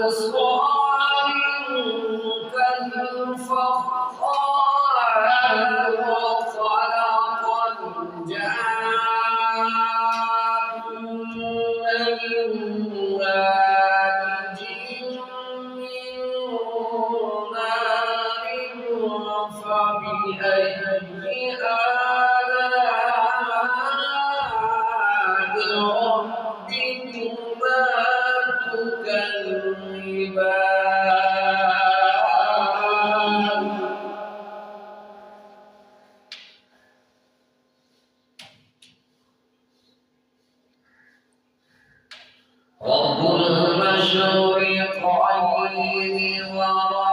صالح كالفخار وخلق الجان من مارج من نار فبأي آلاء ربكما تكذبان رب المشرقين ورب